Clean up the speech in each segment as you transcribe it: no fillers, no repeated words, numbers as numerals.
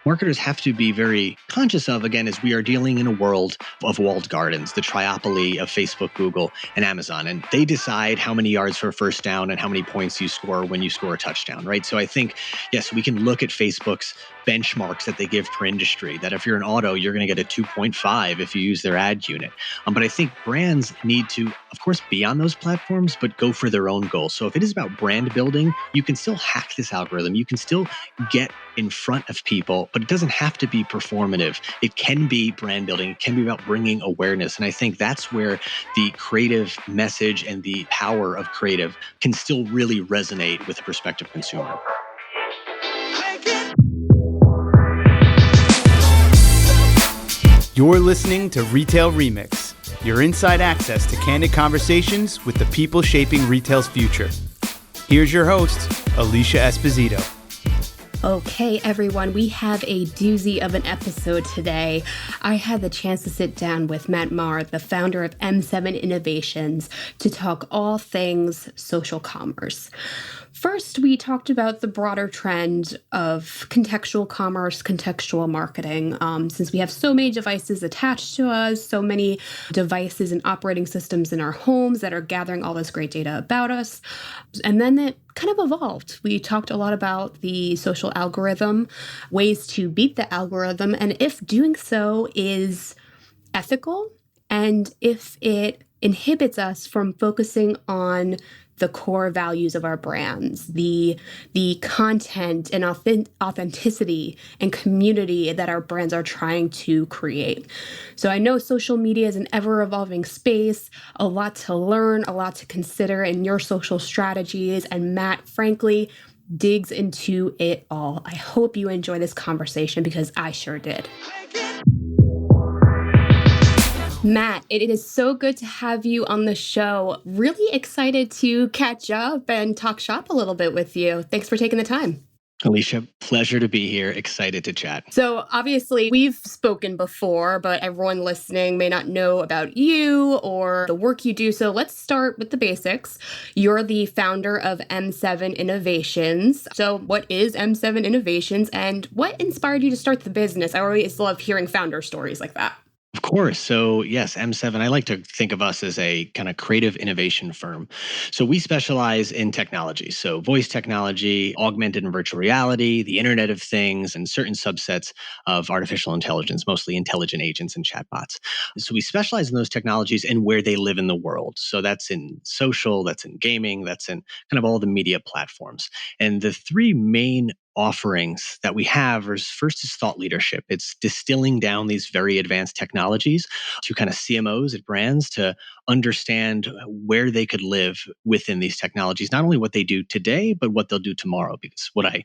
marketers have to be very conscious of, again, as we are dealing in a world of walled gardens, the triopoly of Facebook, Google, and Amazon. And they decide how many yards for a first down and how many points you score when you score a touchdown, right? So I think, yes, we can look at Facebook's benchmarks that they give per industry, that if you're an auto, you're going to get a 2.5 if you use their ad unit. But I think brands need to, of course, be on those platforms, but go for their own goals. So if it is about brand building, you can still hack this algorithm. You can still get in front of people, but it doesn't have to be performative. It can be brand building. It can be about bringing awareness. And I think that's where the creative message and the power of creative can still really resonate with a prospective consumer. You're listening to Retail Remix, your inside access to candid conversations with the people shaping retail's future. Here's your host, Alicia Esposito. Okay, everyone, we have a doozy of an episode today. I had the chance to sit down with Matt Maher, the founder of M7 Innovations, to talk all things social commerce. First, we talked about the broader trend of contextual commerce, contextual marketing. Since we have so many devices attached to us, so many devices and operating systems in our homes that are gathering all this great data about us. And then it kind of evolved. We talked a lot about the social algorithm, ways to beat the algorithm, and if doing so is ethical, and if it inhibits us from focusing on the core values of our brands, the content and authenticity and community that our brands are trying to create. So I know social media is an ever-evolving space, a lot to learn, a lot to consider in your social strategies, and Matt, frankly, digs into it all. I hope you enjoy this conversation because I sure did. Matt, it is so good to have you on the show. Really excited to catch up and talk shop a little bit with you. Thanks for taking the time. Alicia, pleasure to be here. Excited to chat. So obviously we've spoken before, but everyone listening may not know about you or the work you do. So let's start with the basics. You're the founder of M7 Innovations. So what is M7 Innovations and what inspired you to start the business? I always love hearing founder stories like that. Of course. So yes, M7, I like to think of us as a kind of creative innovation firm. So we specialize in technology. So voice technology, augmented and virtual reality, the Internet of Things, and certain subsets of artificial intelligence, mostly intelligent agents and chatbots. So we specialize in those technologies and where they live in the world. So that's in social, that's in gaming, that's in kind of all the media platforms. And the three main offerings that we have is first is thought leadership. It's distilling down these very advanced technologies to kind of CMOs at brands to understand where they could live within these technologies, not only what they do today, but what they'll do tomorrow. Because what I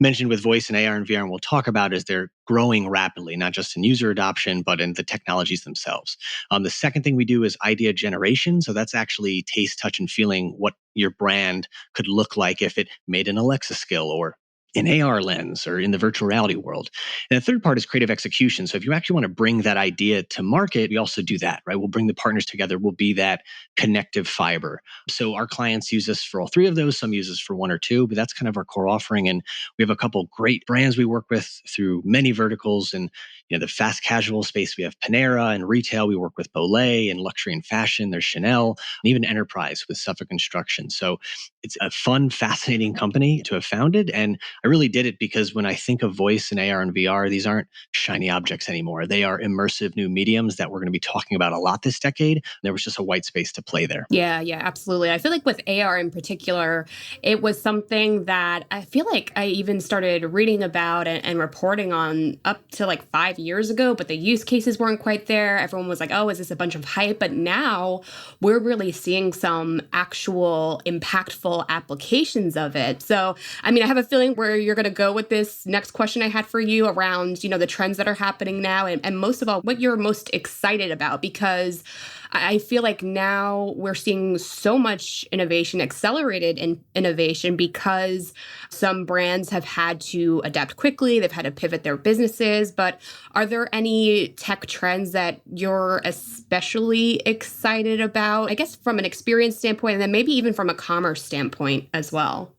mentioned with voice and AR and VR, and we'll talk about, is they're growing rapidly, not just in user adoption, but in the technologies themselves. The second thing we do is idea generation. So that's actually taste, touch, and feeling what your brand could look like if it made an Alexa skill or an AR lens or in the virtual reality world. And the third part is creative execution. So if you actually want to bring that idea to market, we also do that, right? We'll bring the partners together. We'll be that connective fiber. So our clients use us for all three of those. Some use us for one or two, but that's kind of our core offering. And we have a couple great brands we work with through many verticals. And the fast casual space, we have Panera, and retail, we work with Bolé, and luxury and fashion, there's Chanel, and even enterprise with Suffolk Construction. So it's a fun, fascinating company to have founded. And I really did it because when I think of voice and AR and VR, these aren't shiny objects anymore. They are immersive new mediums that we're going to be talking about a lot this decade. There was just a white space to play there. Yeah, absolutely. I feel like with AR in particular, it was something that I feel like I even started reading about and reporting on up to like 5 years ago, but the use cases weren't quite there. Everyone was like, oh, is this a bunch of hype? But now we're really seeing some actual impactful applications of it. So, I mean, I have a feeling where you're going to go with this next question I had for you around, the trends that are happening now, and most of all, what you're most excited about, because I feel like now we're seeing so much innovation, accelerated innovation, because some brands have had to adapt quickly. They've had to pivot their businesses. But are there any tech trends that you're especially excited about, I guess, from an experience standpoint, and then maybe even from a commerce standpoint as well?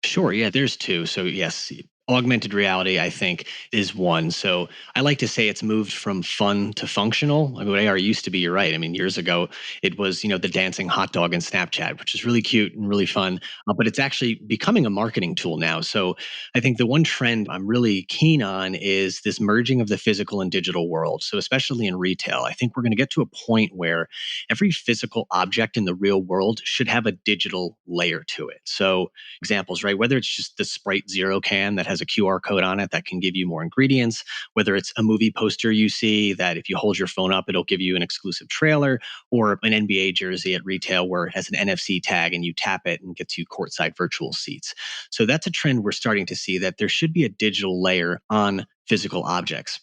Sure. Yeah, there's two. So yes, Augmented reality, I think, is one. So I like to say it's moved from fun to functional. I mean, what AR used to be, you're right. I mean, years ago, it was, the dancing hot dog in Snapchat, which is really cute and really fun. But it's actually becoming a marketing tool now. So I think the one trend I'm really keen on is this merging of the physical and digital world. So especially in retail, I think we're going to get to a point where every physical object in the real world should have a digital layer to it. So examples, right? Whether it's just the Sprite Zero can that has a QR code on it that can give you more ingredients, whether it's a movie poster you see that if you hold your phone up, it'll give you an exclusive trailer, or an NBA jersey at retail where it has an NFC tag and you tap it and gets you courtside virtual seats. So that's a trend we're starting to see, that there should be a digital layer on physical objects.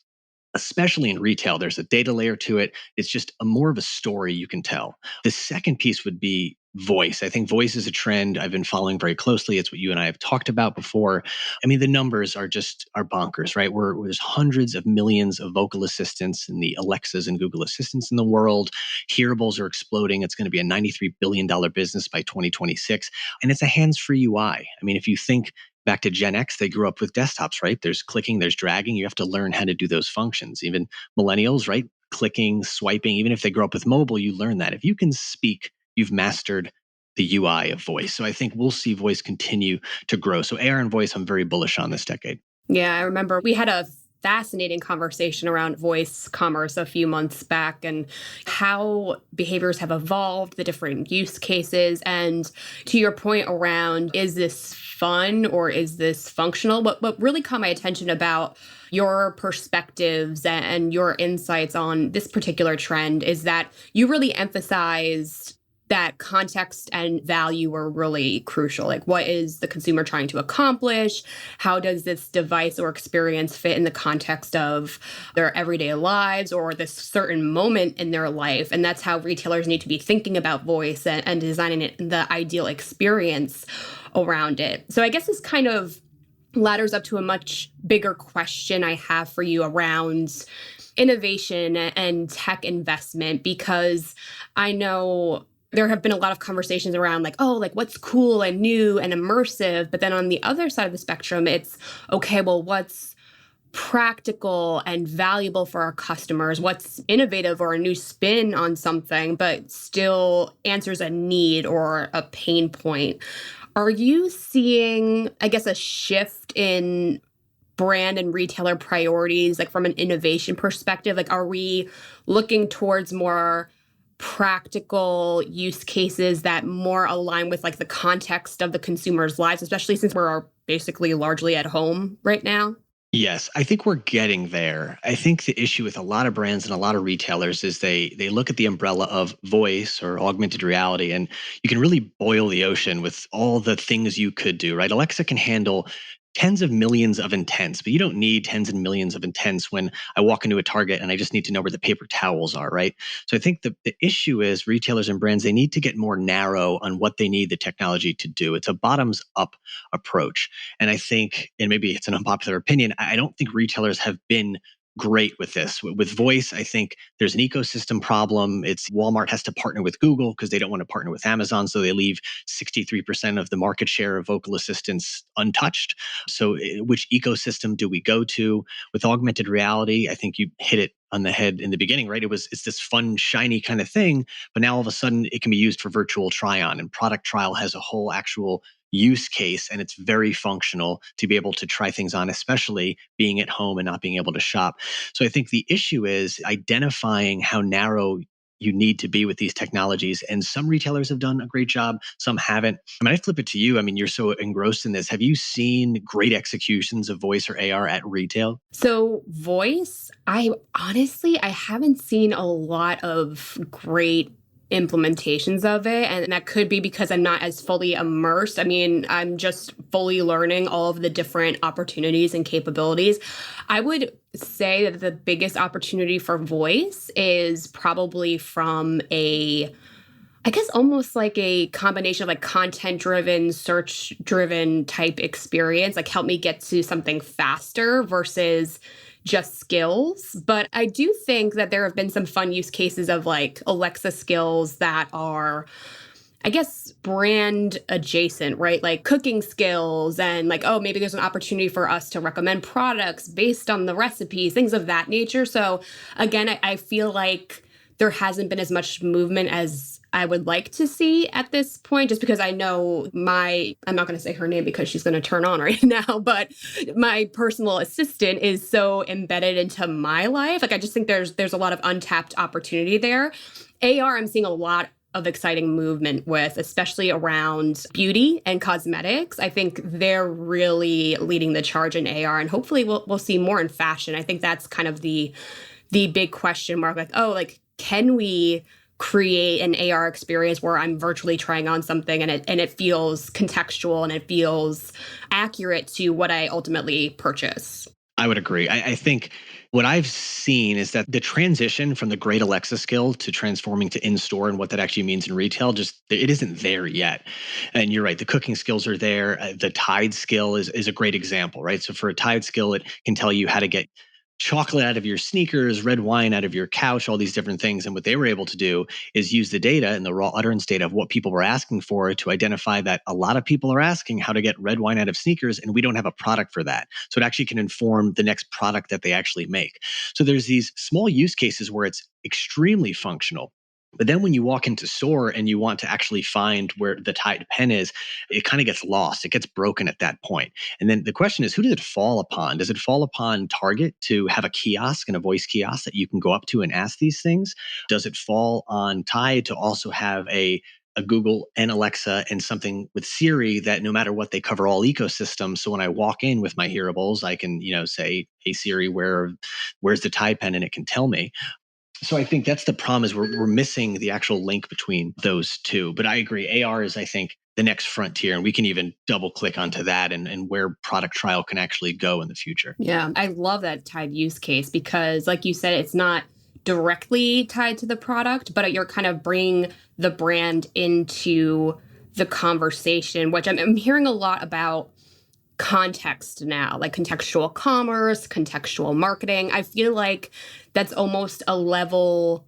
Especially in retail, there's a data layer to it. It's just more of a story you can tell. The second piece would be voice. I think voice is a trend I've been following very closely. It's what you and I have talked about before. I mean, the numbers are bonkers, right? There's hundreds of millions of vocal assistants and the Alexas and Google Assistants in the world. Hearables are exploding. It's going to be a $93 billion business by 2026. And it's a hands-free UI. I mean, if you think back to Gen X, they grew up with desktops, right? There's clicking, there's dragging. You have to learn how to do those functions. Even millennials, right? Clicking, swiping, even if they grow up with mobile, you learn that. If you can speak, you've mastered the UI of voice. So I think we'll see voice continue to grow. So AR and voice, I'm very bullish on this decade. Yeah, I remember we had a fascinating conversation around voice commerce a few months back and how behaviors have evolved, the different use cases. And to your point around, is this fun or is this functional? What really caught my attention about your perspectives and your insights on this particular trend is that you really emphasized that context and value are really crucial. Like, what is the consumer trying to accomplish? How does this device or experience fit in the context of their everyday lives or this certain moment in their life? And that's how retailers need to be thinking about voice and designing it, the ideal experience around it. So I guess this kind of ladders up to a much bigger question I have for you around innovation and tech investment, because I know there have been a lot of conversations around what's cool and new and immersive. But then on the other side of the spectrum, it's, okay, well, what's practical and valuable for our customers? What's innovative or a new spin on something, but still answers a need or a pain point? Are you seeing, I guess, a shift in brand and retailer priorities, from an innovation perspective? Are we looking towards more practical use cases that more align with the context of the consumer's lives, especially since we're basically largely at home right now? Yes, I think we're getting there. I think the issue with a lot of brands and a lot of retailers is they look at the umbrella of voice or augmented reality, and you can really boil the ocean with all the things you could do, right? Alexa can handle tens of millions of intents, but you don't need tens and millions of intents when I walk into a Target and I just need to know where the paper towels are, right? So I think the issue is retailers and brands, they need to get more narrow on what they need the technology to do. It's a bottoms up approach. And I think, and maybe it's an unpopular opinion, I don't think retailers have been great with this. With voice, I think there's an ecosystem problem. It's Walmart has to partner with Google because they don't want to partner with Amazon. So they leave 63% of the market share of vocal assistants untouched. So which ecosystem do we go to? With augmented reality, I think you hit it on the head in the beginning, right? It's this fun, shiny kind of thing, but now all of a sudden it can be used for virtual try-on, and product trial has a whole actual use case, and it's very functional to be able to try things on, especially being at home and not being able to shop. So I think the issue is identifying how narrow you need to be with these technologies. And some retailers have done a great job, some haven't. I mean, I flip it to you. I mean, you're so engrossed in this. Have you seen great executions of voice or AR at retail? So voice, I haven't seen a lot of great implementations of it. And that could be because I'm not as fully immersed. I mean, I'm just fully learning all of the different opportunities and capabilities. I would say that the biggest opportunity for voice is probably from I guess almost like a combination of content-driven, search-driven type experience, help me get to something faster versus just skills. But I do think that there have been some fun use cases of Alexa skills that are I guess, brand adjacent, right? Like cooking skills and like, oh, maybe there's an opportunity for us to recommend products based on the recipes, things of that nature. So again, I feel like there hasn't been as much movement as I would like to see at this point, just because I know I'm not going to say her name because she's going to turn on right now, but my personal assistant is so embedded into my life. Like, I just think there's a lot of untapped opportunity there. AR, I'm seeing a lot of exciting movement with, especially around beauty and cosmetics. I think they're really leading the charge in AR, and hopefully we'll see more in fashion. I think that's kind of the big question mark. Like, oh, like, can we create an AR experience where I'm virtually trying on something and it feels contextual and it feels accurate to what I ultimately purchase? I would agree. I think what I've seen is that the transition from the great Alexa skill to transforming to in-store and what that actually means in retail, just it isn't there yet. And you're right, the cooking skills are there. The Tide skill is a great example, right? So for a Tide skill, it can tell you how to get chocolate out of your sneakers, red wine out of your couch, all these different things. And what they were able to do is use the data and the raw utterance data of what people were asking for to identify that a lot of people are asking how to get red wine out of sneakers, and we don't have a product for that. So it actually can inform the next product that they actually make. So there's these small use cases where it's extremely functional. But then when you walk into store and you want to actually find where the Tide pen is, it kind of gets lost. It gets broken at that point. And then the question is, who does it fall upon? Does it fall upon Target to have a kiosk and a voice kiosk that you can go up to and ask these things? Does it fall on Tide to also have a Google and Alexa and something with Siri that no matter what, they cover all ecosystems? So when I walk in with my hearables, I can, say, hey Siri, where's the Tide pen? And it can tell me. So I think that's the problem, is we're missing the actual link between those two. But I agree, AR is, I think, the next frontier, and we can even double click onto that and where product trial can actually go in the future. Yeah, I love that Tide use case because, like you said, it's not directly tied to the product, but you're kind of bringing the brand into the conversation, which I'm hearing a lot about context now, like contextual commerce, contextual marketing. I feel like that's almost a level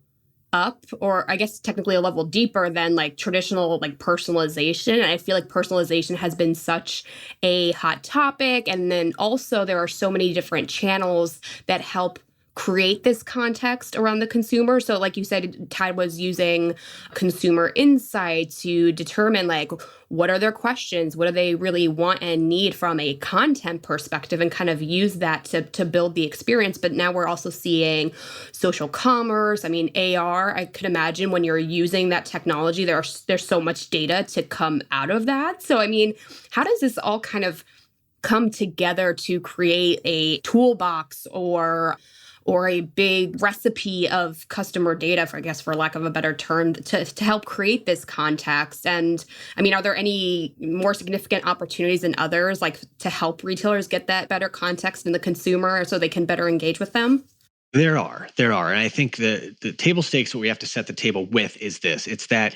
up, or I guess technically a level deeper than like traditional like personalization. And I feel like personalization has been such a hot topic. And then also there are so many different channels that help create this context around the consumer. So like you said, Tide was using consumer insight to determine like what are their questions, what do they really want and need from a content perspective, and kind of use that to build the experience. But now we're also seeing social commerce. I mean, AR, I could imagine when you're using that technology, there's so much data to come out of that. So I mean, how does this all kind of come together to create a toolbox or a big recipe of customer data, for lack of a better term, to help create this context? And I mean, are there any more significant opportunities than others, like to help retailers get that better context in the consumer so they can better engage with them? There are. And I think the table stakes, what we have to set the table with is this. It's that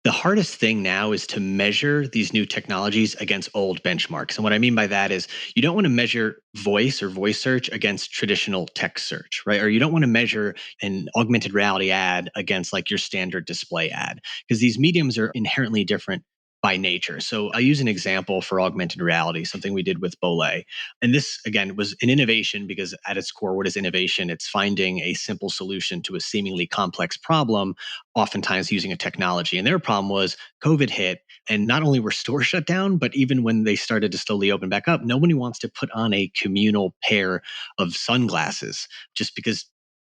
the hardest thing now is to measure these new technologies against old benchmarks. And what I mean by that is you don't want to measure voice or voice search against traditional text search, right? Or you don't want to measure an augmented reality ad against like your standard display ad, because these mediums are inherently different by nature. So I'll use an example for augmented reality, something we did with Bolay. And this, again, was an innovation because at its core, what is innovation? It's finding a simple solution to a seemingly complex problem, oftentimes using a technology. And their problem was COVID hit, and not only were stores shut down, but even when they started to slowly open back up, nobody wants to put on a communal pair of sunglasses just because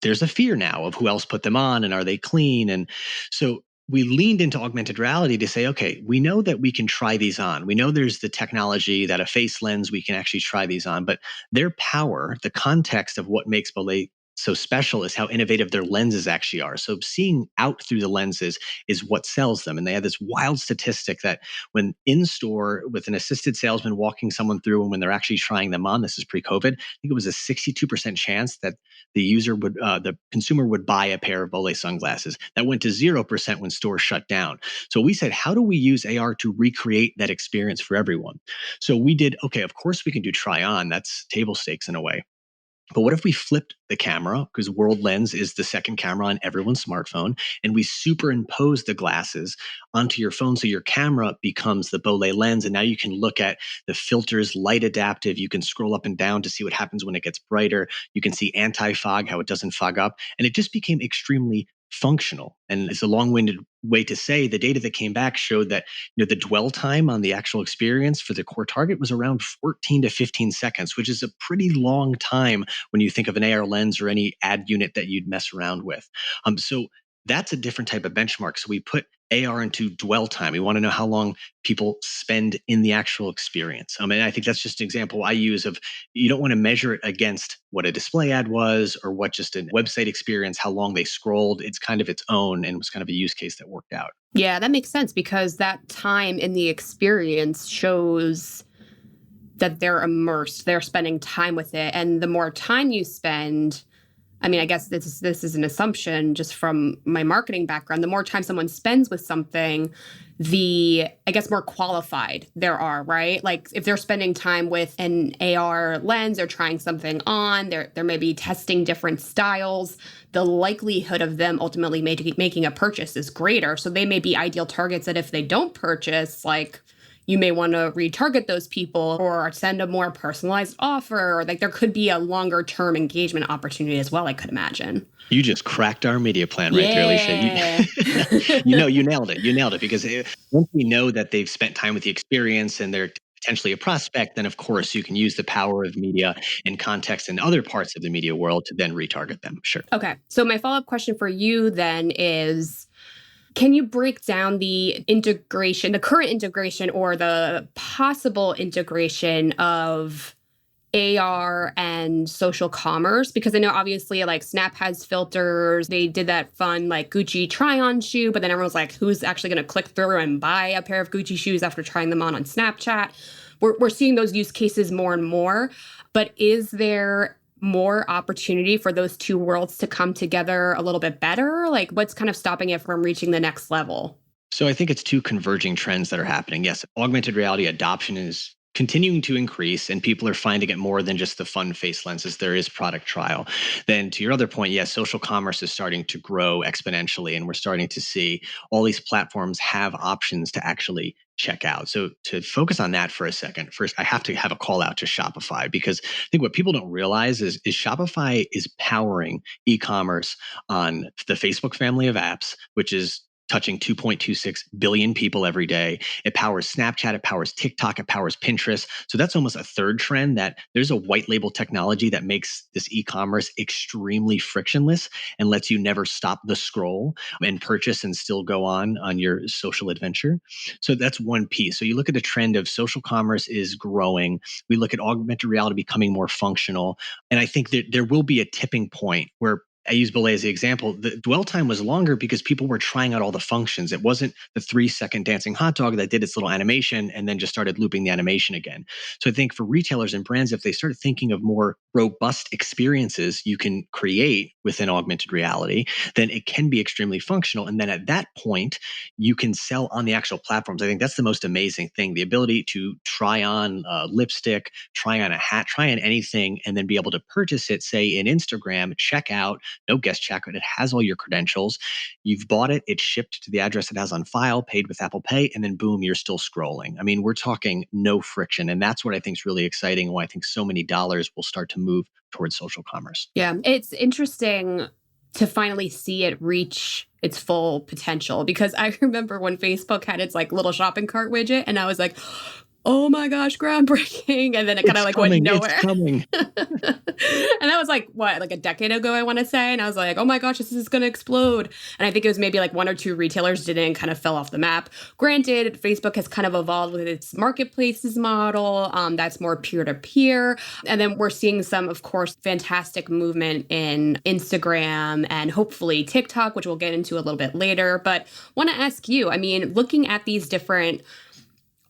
there's a fear now of who else put them on and are they clean. And so we leaned into augmented reality to say, okay, we know that we can try these on. We know there's the technology that a face lens, we can actually try these on, but their power, the context of what makes Belay so special is how innovative their lenses actually are. So seeing out through the lenses is what sells them. And they had this wild statistic that when in store with an assisted salesman walking someone through, and when they're actually trying them on, this is pre-COVID, I think it was a 62% chance that the consumer would buy a pair of Bolay sunglasses. That went to 0% when stores shut down. So we said, how do we use AR to recreate that experience for everyone? So we did, okay, of course we can do try on. That's table stakes in a way. But what if we flipped the camera, because World Lens is the second camera on everyone's smartphone, and we superimpose the glasses onto your phone so your camera becomes the Bolay lens, and now you can look at the filters, light adaptive, you can scroll up and down to see what happens when it gets brighter, you can see anti-fog, how it doesn't fog up, and it just became extremely functional. And it's a long-winded way to say the data that came back showed that the dwell time on the actual experience for the core target was around 14 to 15 seconds, which is a pretty long time when you think of an AR lens or any ad unit that you'd mess around with. So that's a different type of benchmark. So we put AR into dwell time. We want to know how long people spend in the actual experience. And I think that's just an example I use of, you don't want to measure it against what a display ad was or what just a website experience, how long they scrolled. It's kind of its own, and it was kind of a use case that worked out. Yeah, that makes sense because that time in the experience shows that they're immersed, they're spending time with it. And the more time you spend, I guess this is an assumption just from my marketing background. The more time someone spends with something, more qualified there are, right? Like if they're spending time with an AR lens, they're trying something on, they're maybe testing different styles, the likelihood of them ultimately making a purchase is greater. So they may be ideal targets that if they don't purchase, like, you may want to retarget those people or send a more personalized offer. Like there could be a longer term engagement opportunity as well, I could imagine. You just cracked our media plan right there, Alicia. You nailed it. You nailed it because once we know that they've spent time with the experience and they're potentially a prospect, then of course you can use the power of media and context in other parts of the media world to then retarget them. Sure. Okay. So my follow-up question for you then is, can you break down the integration, the current integration or the possible integration of AR and social commerce? Because I know obviously like Snap has filters. They did that fun like Gucci try-on shoe, but then everyone's like, who's actually going to click through and buy a pair of Gucci shoes after trying them on Snapchat? We're seeing those use cases more and more, but is there more opportunity for those two worlds to come together a little bit better? Like what's kind of stopping it from reaching the next level? So I think it's two converging trends that are happening. Yes, augmented reality adoption is continuing to increase and people are finding it more than just the fun face lenses. There is product trial. Then to your other point, yes, social commerce is starting to grow exponentially and we're starting to see all these platforms have options to actually check out. So to focus on that for a second, first, I have to have a call out to Shopify because I think what people don't realize is Shopify is powering e-commerce on the Facebook family of apps, which is touching 2.26 billion people every day. It powers Snapchat, it powers TikTok, it powers Pinterest. So that's almost a third trend that there's a white label technology that makes this e-commerce extremely frictionless and lets you never stop the scroll and purchase and still go on your social adventure. So that's one piece. So you look at the trend of social commerce is growing. We look at augmented reality becoming more functional. And I think that there will be a tipping point where I use Belay as the example. The dwell time was longer because people were trying out all the functions. It wasn't the 3-second dancing hot dog that did its little animation and then just started looping the animation again. So I think for retailers and brands, if they start thinking of more robust experiences you can create within augmented reality, then it can be extremely functional. And then at that point, you can sell on the actual platforms. I think that's the most amazing thing. The ability to try on lipstick, try on a hat, try on anything, and then be able to purchase it, say in Instagram, check out, no guest checkout. It has all your credentials. You've bought it. It's shipped to the address it has on file, paid with Apple Pay, and then boom, you're still scrolling. I mean, we're talking no friction. And that's what I think is really exciting and why I think so many dollars will start to move towards social commerce. Yeah, it's interesting to finally see it reach its full potential because I remember when Facebook had its like little shopping cart widget and I was like, oh my gosh, groundbreaking. And then it kind of like went nowhere. It's coming. And that was like, what, like a decade ago, I want to say. And I was like, oh my gosh, this is going to explode. And I think it was maybe like one or two retailers didn't and kind of fell off the map. Granted, Facebook has kind of evolved with its marketplaces model. That's more peer-to-peer. And then we're seeing some, of course, fantastic movement in Instagram and hopefully TikTok, which we'll get into a little bit later. But want to ask you, I mean, looking at these different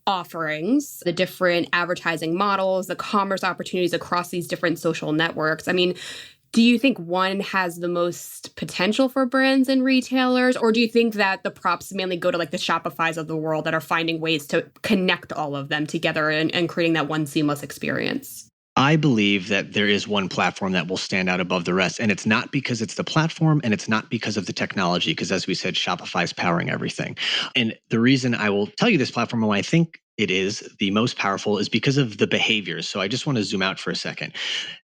offerings, the different advertising models, the commerce opportunities across these different social networks. I mean, do you think one has the most potential for brands and retailers? Or do you think that the props mainly go to like the Shopifys of the world that are finding ways to connect all of them together and creating that one seamless experience? I believe that there is one platform that will stand out above the rest. And it's not because it's the platform and it's not because of the technology, because as we said, Shopify is powering everything. And the reason I will tell you this platform and why I think it is the most powerful is because of the behaviors. So I just want to zoom out for a second.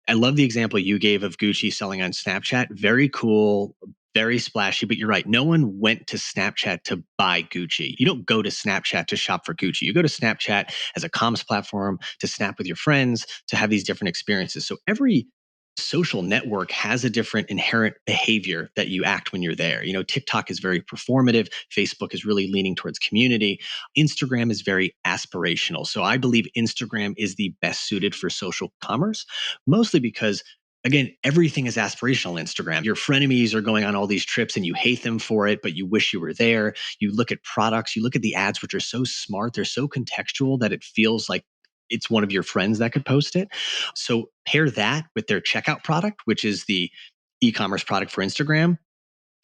I love the example you gave of Gucci selling on Snapchat. Very cool, very splashy, but you're right. No one went to Snapchat to buy Gucci. You don't go to Snapchat to shop for Gucci. You go to Snapchat as a comms platform to snap with your friends, to have these different experiences. So every social network has a different inherent behavior that you act when you're there. TikTok is very performative. Facebook is really leaning towards community. Instagram is very aspirational. So I believe Instagram is the best suited for social commerce, mostly because again, everything is aspirational on Instagram. Your frenemies are going on all these trips and you hate them for it, but you wish you were there. You look at products, you look at the ads, which are so smart. They're so contextual that it feels like it's one of your friends that could post it. So pair that with their checkout product, which is the e-commerce product for Instagram.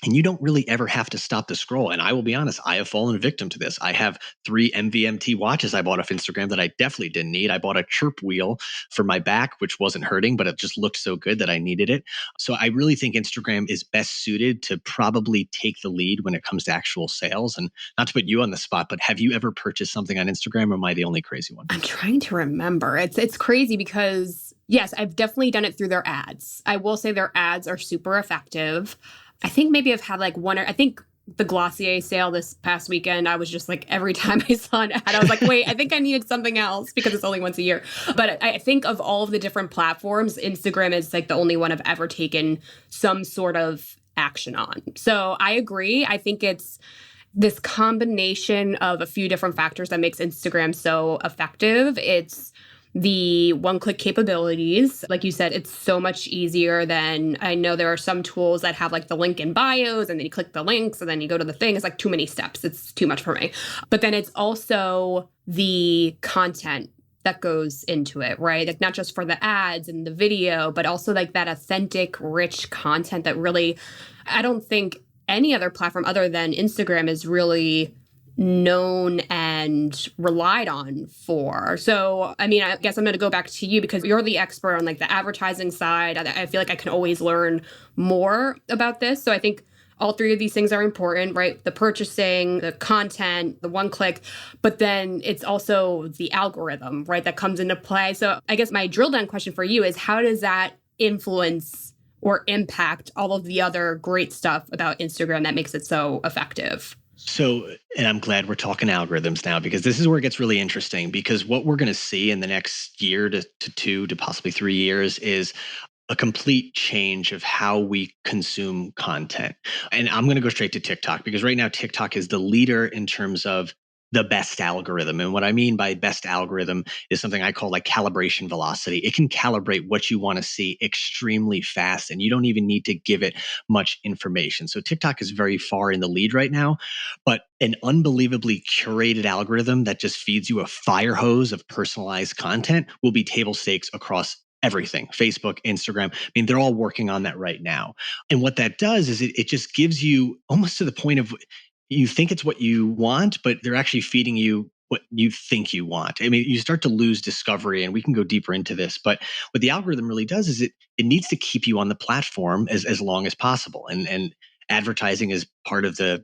And you don't really ever have to stop the scroll. And I will be honest, I have fallen victim to this. I have 3 MVMT watches I bought off Instagram that I definitely didn't need. I bought a chirp wheel for my back, which wasn't hurting, but it just looked so good that I needed it. So I really think Instagram is best suited to probably take the lead when it comes to actual sales. And not to put you on the spot, but have you ever purchased something on Instagram, or am I the only crazy one? I'm trying to remember. It's crazy because, yes, I've definitely done it through their ads. I will say their ads are super effective. I think maybe I've had like I think the Glossier sale this past weekend, I was just like, every time I saw an ad, I was like, wait, I think I needed something else because it's only once a year. But I think of all of the different platforms, Instagram is like the only one I've ever taken some sort of action on. So I agree. I think it's this combination of a few different factors that makes Instagram so effective. It's the one-click capabilities. Like you said, it's so much easier than, I know there are some tools that have like the link in bios and then you click the links and then you go to the thing. It's like too many steps. It's too much for me. But then it's also the content that goes into it, right? Like not just for the ads and the video, but also like that authentic, rich content that really, I don't think any other platform other than Instagram is really known and relied on for. So, I mean, I guess I'm going to go back to you because you're the expert on like the advertising side. I feel like I can always learn more about this. So I think all three of these things are important, right? The purchasing, the content, the one click, but then it's also the algorithm, right? That comes into play. So I guess my drill down question for you is, how does that influence or impact all of the other great stuff about Instagram that makes it so effective? So, and I'm glad we're talking algorithms now, because this is where it gets really interesting, because what we're going to see in the next year to 2 to possibly 3 years is a complete change of how we consume content. And I'm going to go straight to TikTok, because right now TikTok is the leader in terms of the best algorithm. And what I mean by best algorithm is something I call like calibration velocity. It can calibrate what you want to see extremely fast, and you don't even need to give it much information. So TikTok is very far in the lead right now, but an unbelievably curated algorithm that just feeds you a fire hose of personalized content will be table stakes across everything. Facebook, Instagram. I mean, they're all working on that right now. And what that does is it just gives you almost to the point of, you think it's what you want, but they're actually feeding you what you think you want. I mean, you start to lose discovery, and we can go deeper into this. But what the algorithm really does is it needs to keep you on the platform as long as possible. And advertising is part of the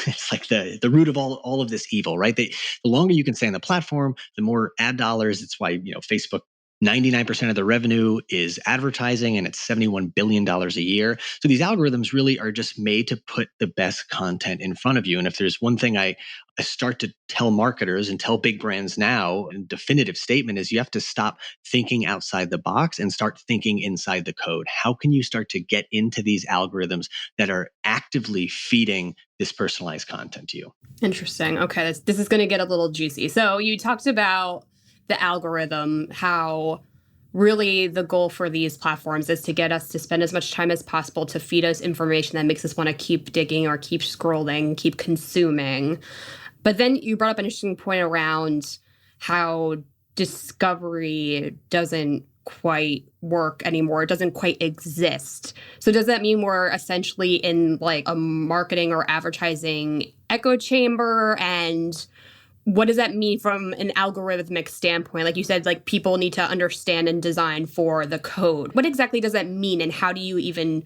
it's like the root of all of this evil, right? The longer you can stay on the platform, the more ad dollars. It's why Facebook 99% of the revenue is advertising, and it's $71 billion a year. So these algorithms really are just made to put the best content in front of you. And if there's one thing I start to tell marketers and tell big brands now, a definitive statement is, you have to stop thinking outside the box and start thinking inside the code. How can you start to get into these algorithms that are actively feeding this personalized content to you? Interesting. Okay, this is going to get a little juicy. So you talked about the algorithm, how really the goal for these platforms is to get us to spend as much time as possible to feed us information that makes us want to keep digging or keep scrolling, keep consuming. But then you brought up an interesting point around how discovery doesn't quite work anymore. It doesn't quite exist. So does that mean we're essentially in like a marketing or advertising echo chamber, and what does that mean from an algorithmic standpoint? Like you said, like people need to understand and design for the code. What exactly does that mean, and how do you even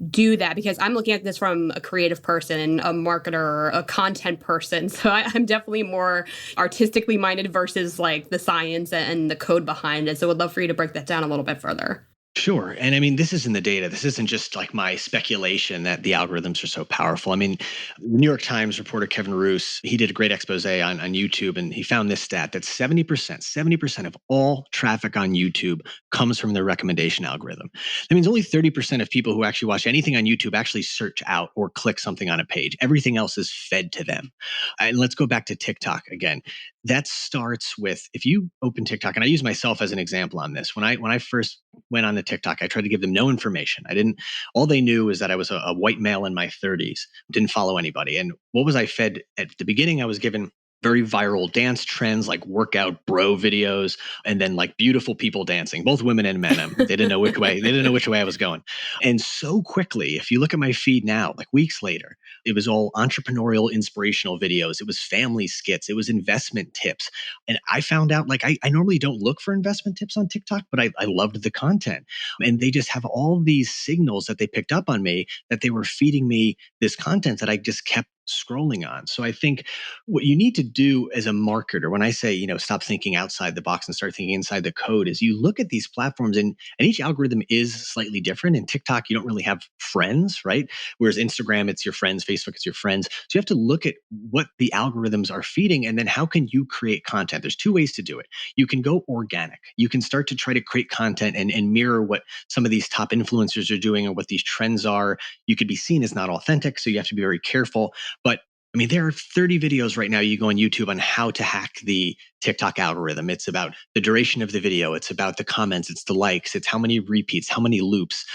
do that? Because I'm looking at this from a creative person, a marketer, a content person. So I'm definitely more artistically minded versus like the science and the code behind it. So would love for you to break that down a little bit further. Sure. And I mean, this is in the data. This isn't just like my speculation that the algorithms are so powerful. I mean, New York Times reporter Kevin Roos, he did a great expose on YouTube, and he found this stat that 70% of all traffic on YouTube comes from their recommendation algorithm. That means only 30% of people who actually watch anything on YouTube actually search out or click something on a page. Everything else is fed to them. And let's go back to TikTok again. That starts with, if you open TikTok, and I use myself as an example on this. When I first went on the TikTok, I tried to give them no information. I didn't, all they knew is that I was a white male in my 30s, didn't follow anybody. And what was I fed at the beginning? I was given very viral dance trends like workout bro videos, and then like beautiful people dancing, both women and men. They didn't know which way I was going. And so quickly, if you look at my feed now, like weeks later, it was all entrepreneurial, inspirational videos. It was family skits. It was investment tips. And I found out, like, I normally don't look for investment tips on TikTok, but I loved the content. And they just have all these signals that they picked up on me, that they were feeding me this content that I just kept scrolling on. So I think what you need to do as a marketer, when I say, stop thinking outside the box and start thinking inside the code, is you look at these platforms, and each algorithm is slightly different. In TikTok, you don't really have friends, right? Whereas Instagram, it's your friends, Facebook, it's your friends. So you have to look at what the algorithms are feeding, and then how can you create content? There's two ways to do it. You can go organic. You can start to try to create content and mirror what some of these top influencers are doing or what these trends are. You could be seen as not authentic, so you have to be very careful. But I mean, there are 30 videos right now. You go on YouTube on how to hack the TikTok algorithm. It's about the duration of the video. It's about the comments. It's the likes. It's how many repeats, how many loops.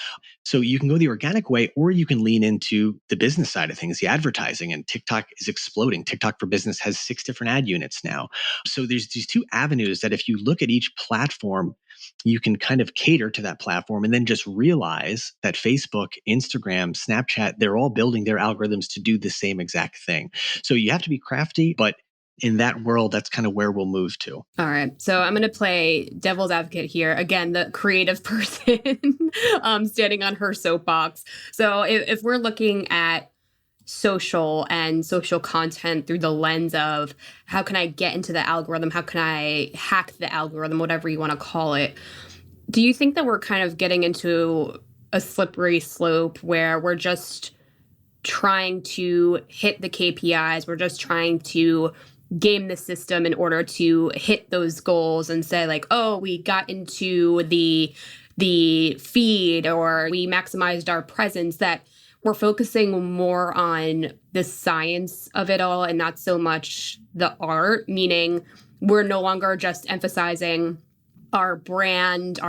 So you can go the organic way, or you can lean into the business side of things, the advertising. And TikTok is exploding. TikTok for Business has 6 different ad units now. So there's these two avenues that if you look at each platform, you can kind of cater to that platform, and then just realize that Facebook, Instagram, Snapchat, they're all building their algorithms to do the same exact thing. So you have to be crafty, but in that world, that's kind of where we'll move to. All right. So I'm going to play devil's advocate here. Again, the creative person standing on her soapbox. So if we're looking at social and social content through the lens of how can I get into the algorithm? How can I hack the algorithm? Whatever you want to call it. Do you think that we're kind of getting into a slippery slope where we're just trying to hit the KPIs? We're just trying to game the system in order to hit those goals and say like, oh, we got into the feed, or we maximized our presence, that we're focusing more on the science of it all and not so much the art, meaning we're no longer just emphasizing our brand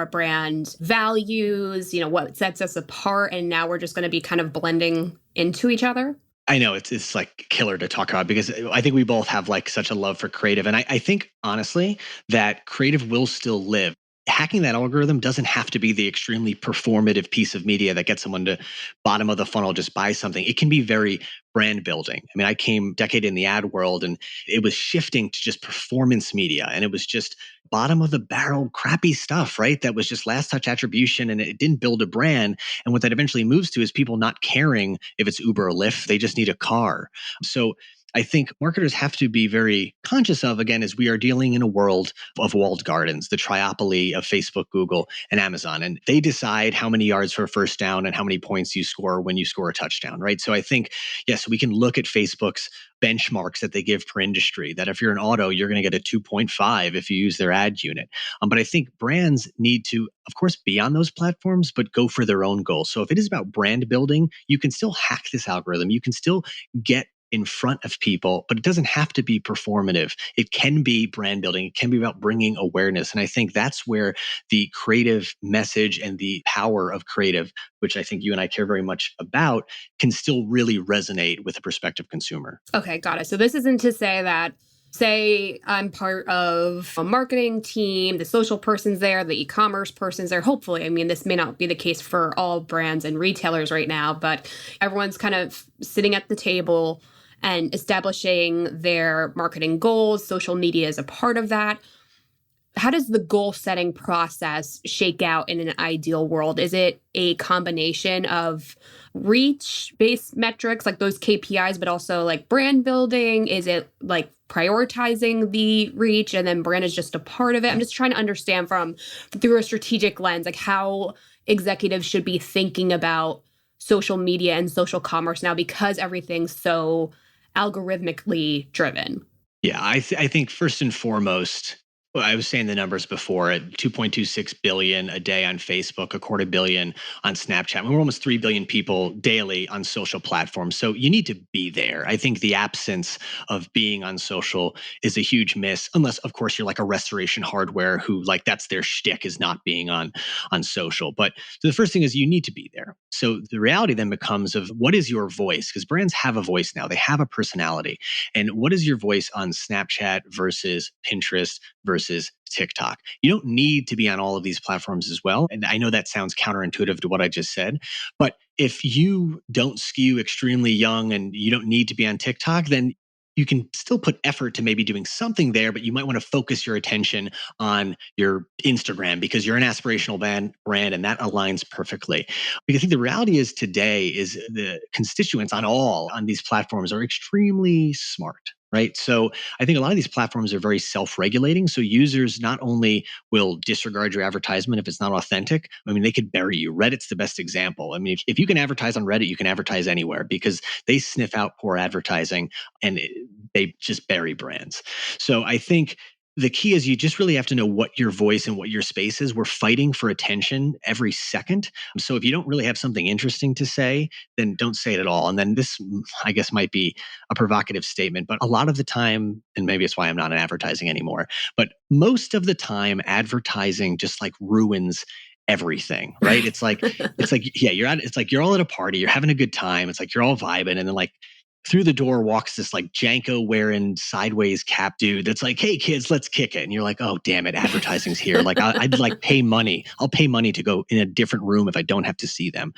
values, what sets us apart. And now we're just going to be kind of blending into each other. I know it's like killer to talk about, because I think we both have like such a love for creative. And I think honestly that creative will still live. Hacking that algorithm doesn't have to be the extremely performative piece of media that gets someone to bottom of the funnel, just buy something. It can be very brand building. I mean, I came decade in the ad world, and it was shifting to just performance media. And it was just bottom of the barrel, crappy stuff, right? That was just last touch attribution, and it didn't build a brand. And what that eventually moves to is people not caring if it's Uber or Lyft. They just need a car. So I think marketers have to be very conscious of, again, as we are dealing in a world of walled gardens, the triopoly of Facebook, Google, and Amazon. And they decide how many yards for a first down and how many points you score when you score a touchdown, right? So I think, yes, we can look at Facebook's benchmarks that they give per industry, that if you're an auto, you're going to get a 2.5 if you use their ad unit. But I think brands need to, of course, be on those platforms, but go for their own goals. So if it is about brand building, you can still hack this algorithm. You can still get in front of people, but it doesn't have to be performative. It can be brand building. It can be about bringing awareness. And I think that's where the creative message and the power of creative, which I think you and I care very much about, can still really resonate with a prospective consumer. Okay, got it. So this isn't to say that, say I'm part of a marketing team, the social person's there, the e-commerce person's there. Hopefully, I mean, this may not be the case for all brands and retailers right now, but everyone's kind of sitting at the table and establishing their marketing goals. Social media is a part of that. How does the goal setting process shake out in an ideal world? Is it a combination of reach based metrics like those KPIs, but also like brand building? Is it like prioritizing the reach and then brand is just a part of it? I'm just trying to understand through a strategic lens, like how executives should be thinking about social media and social commerce now because everything's so algorithmically driven. Yeah, I think first and foremost, well, I was saying the numbers before at 2.26 billion a day on Facebook, a quarter billion on Snapchat. We're almost 3 billion people daily on social platforms. So you need to be there. I think the absence of being on social is a huge miss, unless, of course, you're like a restoration hardware who like that's their shtick is not being on social. But so the first thing is you need to be there. So the reality then becomes of what is your voice? Because brands have a voice now. They have a personality. And what is your voice on Snapchat versus Pinterest versus TikTok? You don't need to be on all of these platforms as well. And I know that sounds counterintuitive to what I just said, but if you don't skew extremely young and you don't need to be on TikTok, then you can still put effort to maybe doing something there, but you might want to focus your attention on your Instagram because you're an aspirational brand and that aligns perfectly. Because I think the reality is today is the constituents on these platforms are extremely smart. Right. So I think a lot of these platforms are very self-regulating. So users not only will disregard your advertisement if it's not authentic, I mean, they could bury you. Reddit's the best example. I mean, if you can advertise on Reddit, you can advertise anywhere because they sniff out poor advertising and they just bury brands. So I think the key is you just really have to know what your voice and what your space is. We're fighting for attention every second. So if you don't really have something interesting to say, then don't say it at all. And then this, I guess, might be a provocative statement, but a lot of the time, and maybe it's why I'm not in advertising anymore, but most of the time, advertising just like ruins everything, right? Yeah, it's like you're all at a party, you're having a good time. It's like you're all vibing, and then like through the door walks this like Janko wearing sideways cap dude that's like, "Hey kids, let's kick it." And you're like, "Oh damn it, advertising's here." Like I'd like pay money. I'll pay money to go in a different room if I don't have to see them.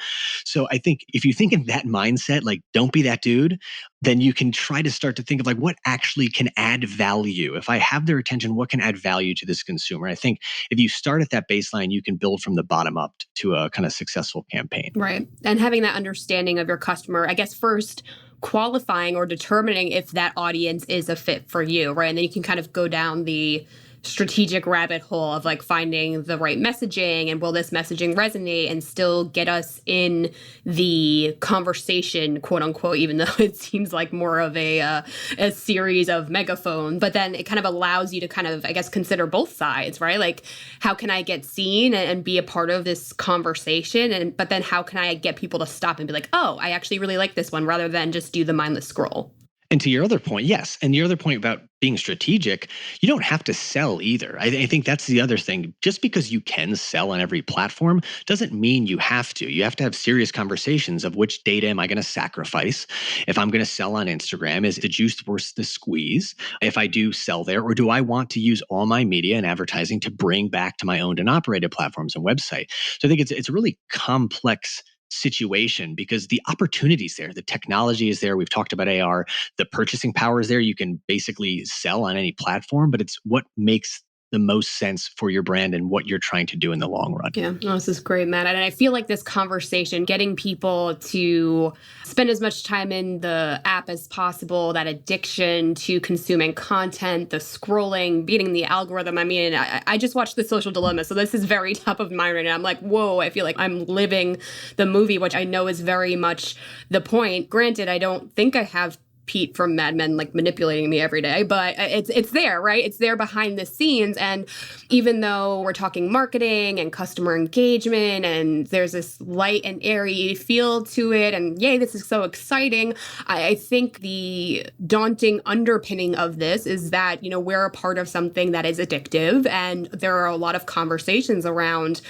So I think if you think in that mindset, like don't be that dude, then you can try to start to think of like what actually can add value. If I have their attention, what can add value to this consumer? I think if you start at that baseline, you can build from the bottom up to a kind of successful campaign. Right. And having that understanding of your customer, I guess first qualifying or determining if that audience is a fit for you, right? And then you can kind of go down the strategic rabbit hole of like finding the right messaging and will this messaging resonate and still get us in the conversation, quote unquote, even though it seems like more of a series of megaphones. But then it kind of allows you to kind of, I guess, consider both sides, right? Like, how can I get seen and be a part of this conversation? But then how can I get people to stop and be like, oh, I actually really like this one, rather than just do the mindless scroll? And to your other point, yes. And your other point about being strategic, you don't have to sell either. I think that's the other thing. Just because you can sell on every platform doesn't mean you have to. You have to have serious conversations of which data am I going to sacrifice? If I'm going to sell on Instagram, is the juice worth the squeeze? If I do sell there, or do I want to use all my media and advertising to bring back to my owned and operated platforms and website? So I think it's a really complex situation because the opportunities there, the technology is there. We've talked about AR, the purchasing power is there. You can basically sell on any platform, but it's what makes the most sense for your brand and what you're trying to do in the long run. Yeah, no, this is great, Matt. And I feel like this conversation, getting people to spend as much time in the app as possible, that addiction to consuming content, the scrolling, beating the algorithm. I mean, I just watched The Social Dilemma, so this is very top of mind right now. I'm like, whoa, I feel like I'm living the movie, which I know is very much the point. Granted, I don't think I have Pete from Mad Men like manipulating me every day, but it's there, right? It's there behind the scenes. And even though we're talking marketing and customer engagement and there's this light and airy feel to it, and yay, this is so exciting, I think the daunting underpinning of this is that, you know, we're a part of something that is addictive, and there are a lot of conversations around,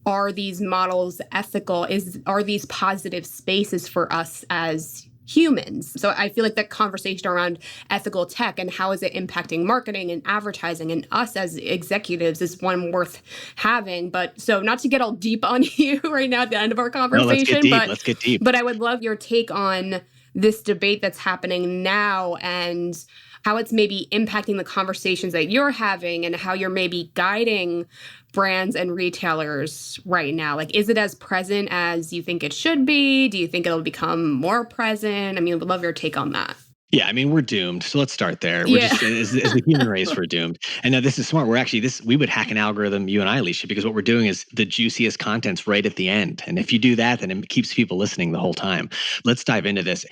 are these models ethical? Are these positive spaces for us as humans? So I feel like that conversation around ethical tech and how is it impacting marketing and advertising and us as executives is one worth having. But so not to get all deep on you right now at the end of our conversation, Let's get deep. but I would love your take on this debate that's happening now and how it's maybe impacting the conversations that you're having and how you're maybe guiding brands and retailers right now? Like, is it as present as you think it should be? Do you think it'll become more present? I mean, I would love your take on that. Yeah, I mean, we're doomed. So let's start there. We're Yeah. just, as the human race, we're doomed. And now this is smart. We're actually, we would hack an algorithm, you and I, Alicia, because what we're doing is the juiciest content's right at the end. And if you do that, then it keeps people listening the whole time. Let's dive into this.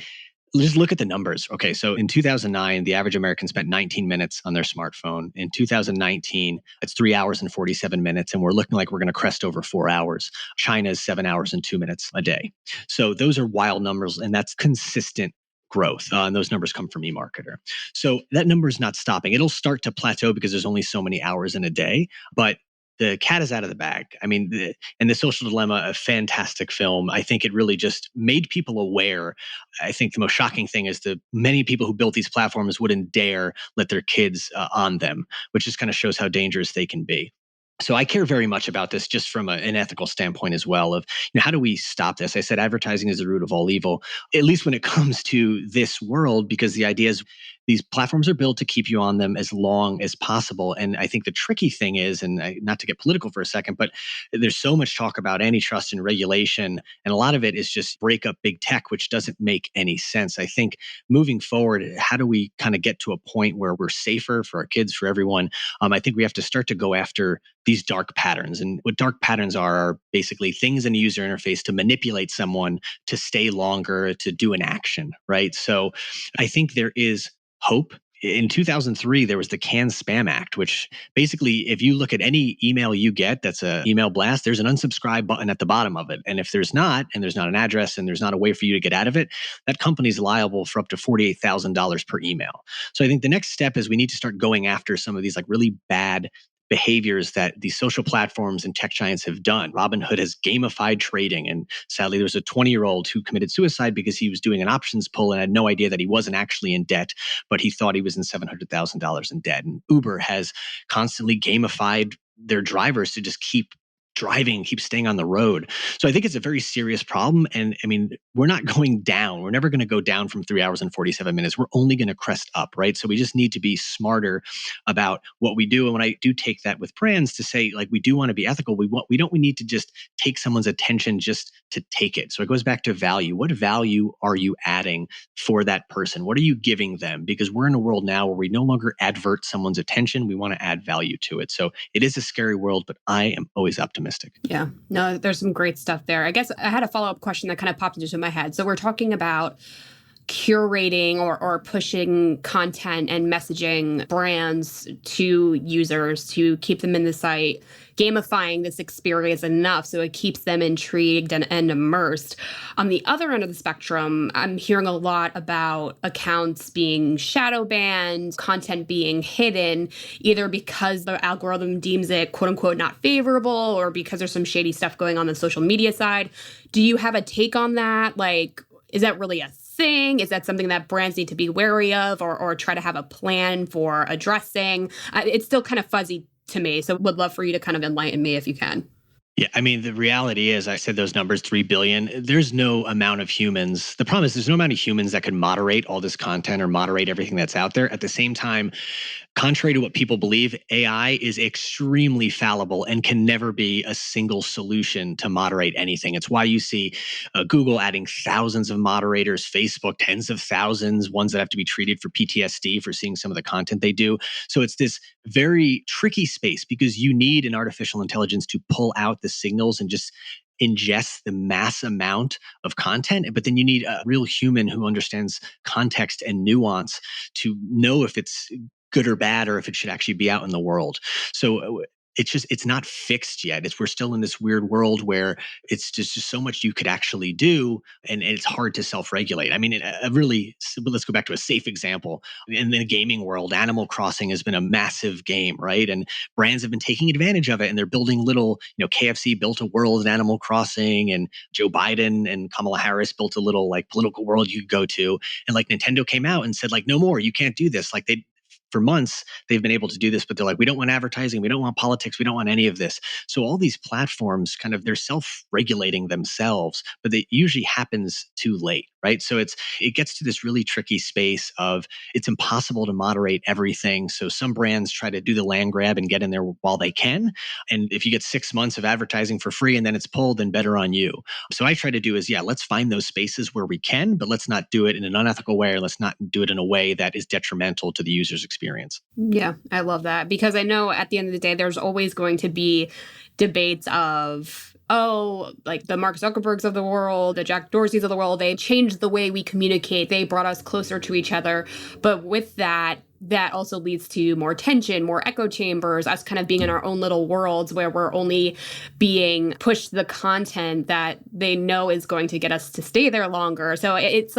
Just look at the numbers. Okay, so in 2009, the average American spent 19 minutes on their smartphone. In 2019, it's 3 hours and 47 minutes, and we're looking like we're going to crest over 4 hours. China is 7 hours and 2 minutes a day. So those are wild numbers, and that's consistent growth. And those numbers come from eMarketer. So that number is not stopping. It'll start to plateau because there's only so many hours in a day, but the cat is out of the bag. I mean, and The Social Dilemma, a fantastic film. I think it really just made people aware. I think the most shocking thing is the many people who built these platforms wouldn't dare let their kids on them, which just kind of shows how dangerous they can be. So I care very much about this just from an ethical standpoint as well of, how do we stop this? I said advertising is the root of all evil, at least when it comes to this world, because the idea is these platforms are built to keep you on them as long as possible. And I think the tricky thing is, and not to get political for a second, but there's so much talk about antitrust and regulation, and a lot of it is just break up big tech, which doesn't make any sense. I think moving forward, how do we kind of get to a point where we're safer for our kids, for everyone? I think we have to start to go after these dark patterns. And what dark patterns are basically things in a user interface to manipulate someone to stay longer, to do an action, right? So I think there is hope. In 2003, there was the Can Spam Act, which basically, if you look at any email you get that's an email blast, there's an unsubscribe button at the bottom of it. And if there's not, and there's not an address, and there's not a way for you to get out of it, that company's liable for up to $48,000 per email. So I think the next step is we need to start going after some of these like really bad behaviors that these social platforms and tech giants have done. Robinhood has gamified trading. And sadly, there was a 20-year-old who committed suicide because he was doing an options pull and had no idea that he wasn't actually in debt, but he thought he was in $700,000 in debt. And Uber has constantly gamified their drivers to just keep driving, keep staying on the road. So I think it's a very serious problem. And I mean, we're not going down. We're never going to go down from 3 hours and 47 minutes. We're only going to crest up, right? So we just need to be smarter about what we do. And when I do take that with brands to say, like, we do want to be ethical, we need to just take someone's attention just to take it. So it goes back to value. What value are you adding for that person? What are you giving them? Because we're in a world now where we no longer advert someone's attention. We want to add value to it. So it is a scary world, but I am always optimistic. Yeah, no, there's some great stuff there. I guess I had a follow-up question that kind of popped into my head. So we're talking about curating or pushing content and messaging brands to users to keep them in the site, gamifying this experience enough so it keeps them intrigued and immersed. On the other end of the spectrum, I'm hearing a lot about accounts being shadow banned, content being hidden, either because the algorithm deems it quote unquote not favorable or because there's some shady stuff going on the social media side. Do you have a take on that? Like, is that really a thing? Is that something that brands need to be wary of or try to have a plan for addressing? It's still kind of fuzzy to me. So would love for you to kind of enlighten me if you can. Yeah, I mean, the reality is, I said those numbers, 3 billion, there's no amount of humans. The problem is there's no amount of humans that can moderate all this content or moderate everything that's out there. At the same time, contrary to what people believe, AI is extremely fallible and can never be a single solution to moderate anything. It's why you see Google adding thousands of moderators, Facebook tens of thousands, ones that have to be treated for PTSD for seeing some of the content they do. So it's this very tricky space because you need an artificial intelligence to pull out the signals and just ingest the mass amount of content, but then you need a real human who understands context and nuance to know if it's good or bad, or if it should actually be out in the world. So it's not fixed yet. We're still in this weird world where it's just so much you could actually do, and it's hard to self-regulate. I mean, let's go back to a safe example. In the gaming world, Animal Crossing has been a massive game, right? And brands have been taking advantage of it, and they're building little, KFC built a world in Animal Crossing, and Joe Biden and Kamala Harris built a little like political world you could go to. And like Nintendo came out and said like, no more, you can't do this. Like for months, they've been able to do this, but they're like, we don't want advertising, we don't want politics, we don't want any of this. So all these platforms they're self-regulating themselves, but it usually happens too late, right? So it gets to this really tricky space of it's impossible to moderate everything. So some brands try to do the land grab and get in there while they can. And if you get 6 months of advertising for free and then it's pulled, then better on you. So I try to do is, let's find those spaces where we can, but let's not do it in an unethical way, or let's not do it in a way that is detrimental to the user's experience. Yeah, I love that, because I know at the end of the day, there's always going to be debates of, like the Mark Zuckerbergs of the world, the Jack Dorseys of the world, they changed the way we communicate. They brought us closer to each other. But with that also leads to more tension, more echo chambers, us kind of being in our own little worlds where we're only being pushed the content that they know is going to get us to stay there longer. So it's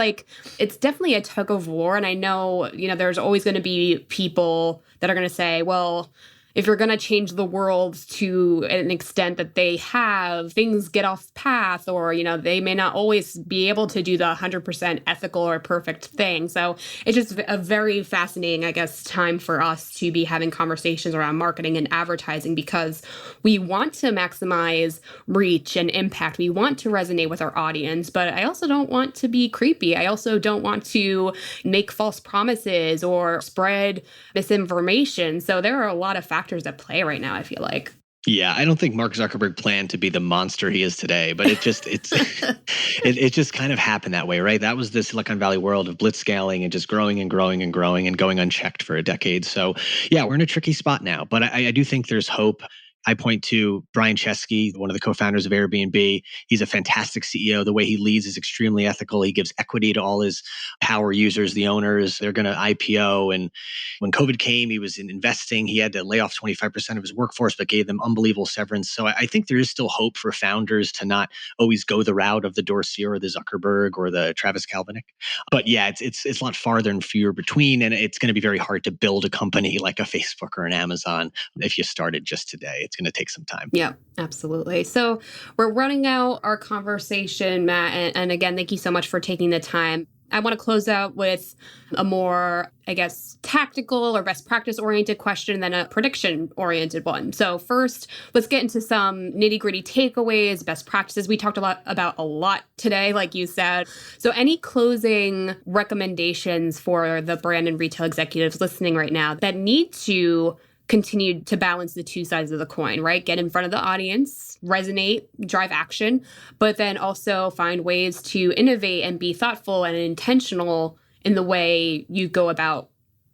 definitely a tug of war. And I know, there's always going to be people that are going to say, well, if you're going to change the world to an extent that they have, things get off path, or, they may not always be able to do the 100% ethical or perfect thing. So it's just a very fascinating, I guess, time for us to be having conversations around marketing and advertising, because we want to maximize reach and impact. We want to resonate with our audience, but I also don't want to be creepy. I also don't want to make false promises or spread misinformation. So there are a lot of factors at play right now, I feel like. Yeah, I don't think Mark Zuckerberg planned to be the monster he is today, but it just kind of happened that way, right? That was the Silicon Valley world of blitzscaling and just growing and growing and growing and going unchecked for a decade. So yeah, we're in a tricky spot now, but I do think there's hope. I point to Brian Chesky, one of the co-founders of Airbnb. He's a fantastic CEO. The way he leads is extremely ethical. He gives equity to all his power users, the owners. They're going to IPO. And when COVID came, he was in investing. He had to lay off 25% of his workforce, but gave them unbelievable severance. So I think there is still hope for founders to not always go the route of the Dorsey or the Zuckerberg or the Travis Kalanick. But yeah, it's a lot farther and fewer between. And it's going to be very hard to build a company like a Facebook or an Amazon if you started just today. It's going to take some time. Yeah, absolutely. So we're running out our conversation, Matt. And again, thank you so much for taking the time. I want to close out with a more, I guess, tactical or best practice oriented question than a prediction oriented one. So first, let's get into some nitty gritty takeaways, best practices. We talked about a lot today, like you said. So any closing recommendations for the brand and retail executives listening right now that need to continue to balance the two sides of the coin, right? Get in front of the audience, resonate, drive action, but then also find ways to innovate and be thoughtful and intentional in the way you go about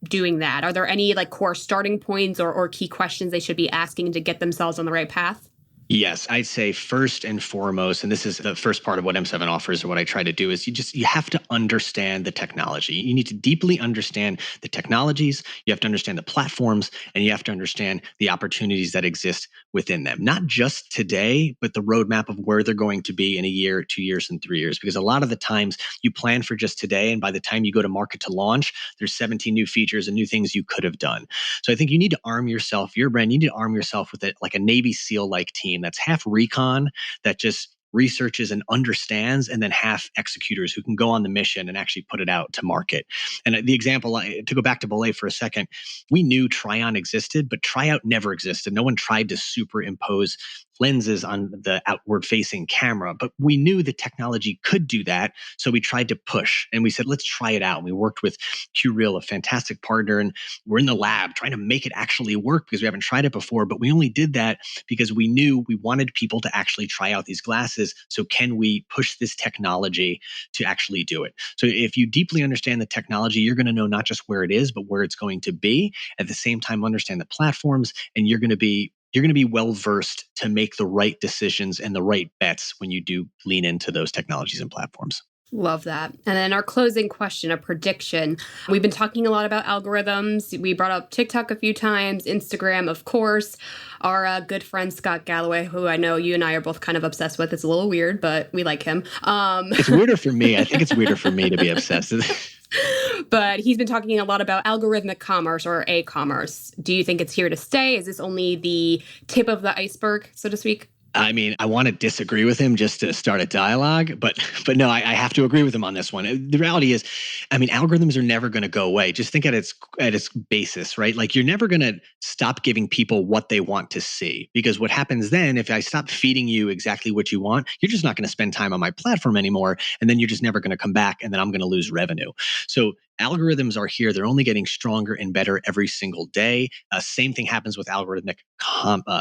doing that. Are there any core starting points or key questions they should be asking to get themselves on the right path? Yes, I'd say first and foremost, and this is the first part of what M7 offers or what I try to do, is you have to understand the technology. You need to deeply understand the technologies, you have to understand the platforms, and you have to understand the opportunities that exist within them. Not just today, but the roadmap of where they're going to be in a year, 2 years, and 3 years. Because a lot of the times you plan for just today, and by the time you go to market to launch, there's 17 new features and new things you could have done. So I think you need to arm yourself, your brand, you need to arm yourself with a Navy SEAL-like team that's half recon, that just researches and understands, and then half executors who can go on the mission and actually put it out to market. And the example, to go back to Belay for a second, we knew try-on existed, but tryout never existed. No one tried to superimpose lenses on the outward facing camera, but we knew the technology could do that. So we tried to push and we said, let's try it out. And we worked with QReal, a fantastic partner, and we're in the lab trying to make it actually work because we haven't tried it before. But we only did that because we knew we wanted people to actually try out these glasses. So can we push this technology to actually do it? So if you deeply understand the technology, you're going to know not just where it is, but where it's going to be. At the same time, understand the platforms, and you're going to be well versed to make the right decisions and the right bets when you do lean into those technologies and platforms. Love that. And then our closing question, a prediction. We've been talking a lot about algorithms. We brought up TikTok a few times, Instagram, of course. Our good friend Scott Galloway, who I know you and I are both kind of obsessed with. It's a little weird, but we like him. It's weirder for me. I think it's weirder for me to be obsessed with it. But he's been talking a lot about algorithmic commerce or a-commerce. Do you think it's here to stay? Is this only the tip of the iceberg, so to speak? I mean, I want to disagree with him just to start a dialogue, but no, I have to agree with him on this one. The reality is, I mean, algorithms are never going to go away. Just think at its basis, right? Like you're never going to stop giving people what they want to see, because what happens then, if I stop feeding you exactly what you want, you're just not going to spend time on my platform anymore, and then you're just never going to come back, and then I'm going to lose revenue. So algorithms are here. They're only getting stronger and better every single day. Same thing happens with algorithmic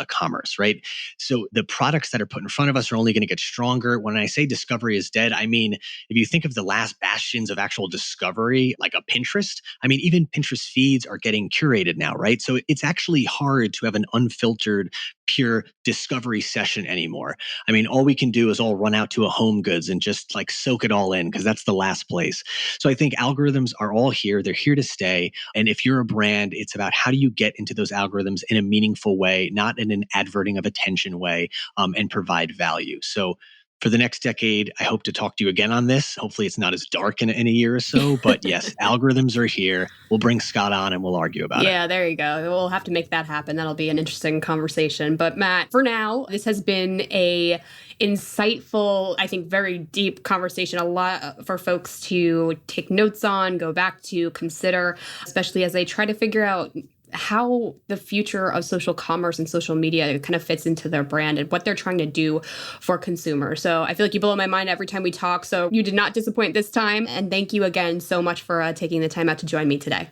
commerce, right? So the products that are put in front of us are only going to get stronger. When I say discovery is dead, I mean, if you think of the last bastions of actual discovery, like a Pinterest, I mean, even Pinterest feeds are getting curated now, right? So it's actually hard to have an unfiltered, pure discovery session anymore. I mean, all we can do is all run out to a Home Goods and just like soak it all in, because that's the last place. So I think algorithms are all here. They're here to stay. And if you're a brand, it's about how do you get into those algorithms in a meaningful way, not in an adverting of attention way, and provide value. So for the next decade, I hope to talk to you again on this. Hopefully it's not as dark in a year or so, but yes, algorithms are here. We'll bring Scott on and we'll argue about it. Yeah, there you go. We'll have to make that happen. That'll be an interesting conversation. But Matt, for now, this has been a insightful, I think, very deep conversation, a lot for folks to take notes on, go back to, consider, especially as they try to figure out how the future of social commerce and social media kind of fits into their brand and what they're trying to do for consumers. So I feel like you blow my mind every time we talk. So you did not disappoint this time. And thank you again so much for taking the time out to join me today.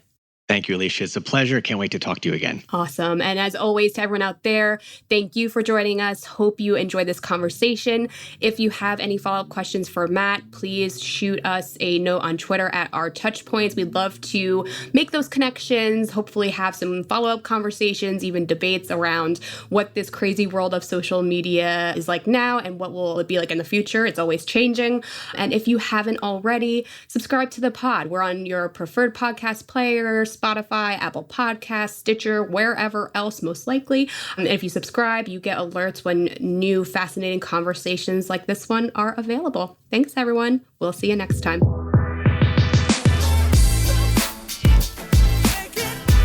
Thank you, Alicia. It's a pleasure. Can't wait to talk to you again. Awesome. And as always, to everyone out there, thank you for joining us. Hope you enjoyed this conversation. If you have any follow-up questions for Matt, please shoot us a note on Twitter at our touchpoints. We'd love to make those connections, hopefully have some follow-up conversations, even debates around what this crazy world of social media is like now and what will it be like in the future. It's always changing. And if you haven't already, subscribe to the pod. We're on your preferred podcast player, Spotify, Apple Podcasts, Stitcher, wherever else most likely. And if you subscribe, you get alerts when new fascinating conversations like this one are available. Thanks, everyone. We'll see you next time.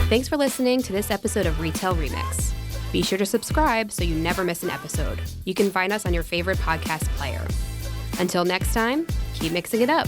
Thanks for listening to this episode of Retail Remix. Be sure to subscribe so you never miss an episode. You can find us on your favorite podcast player. Until next time, keep mixing it up.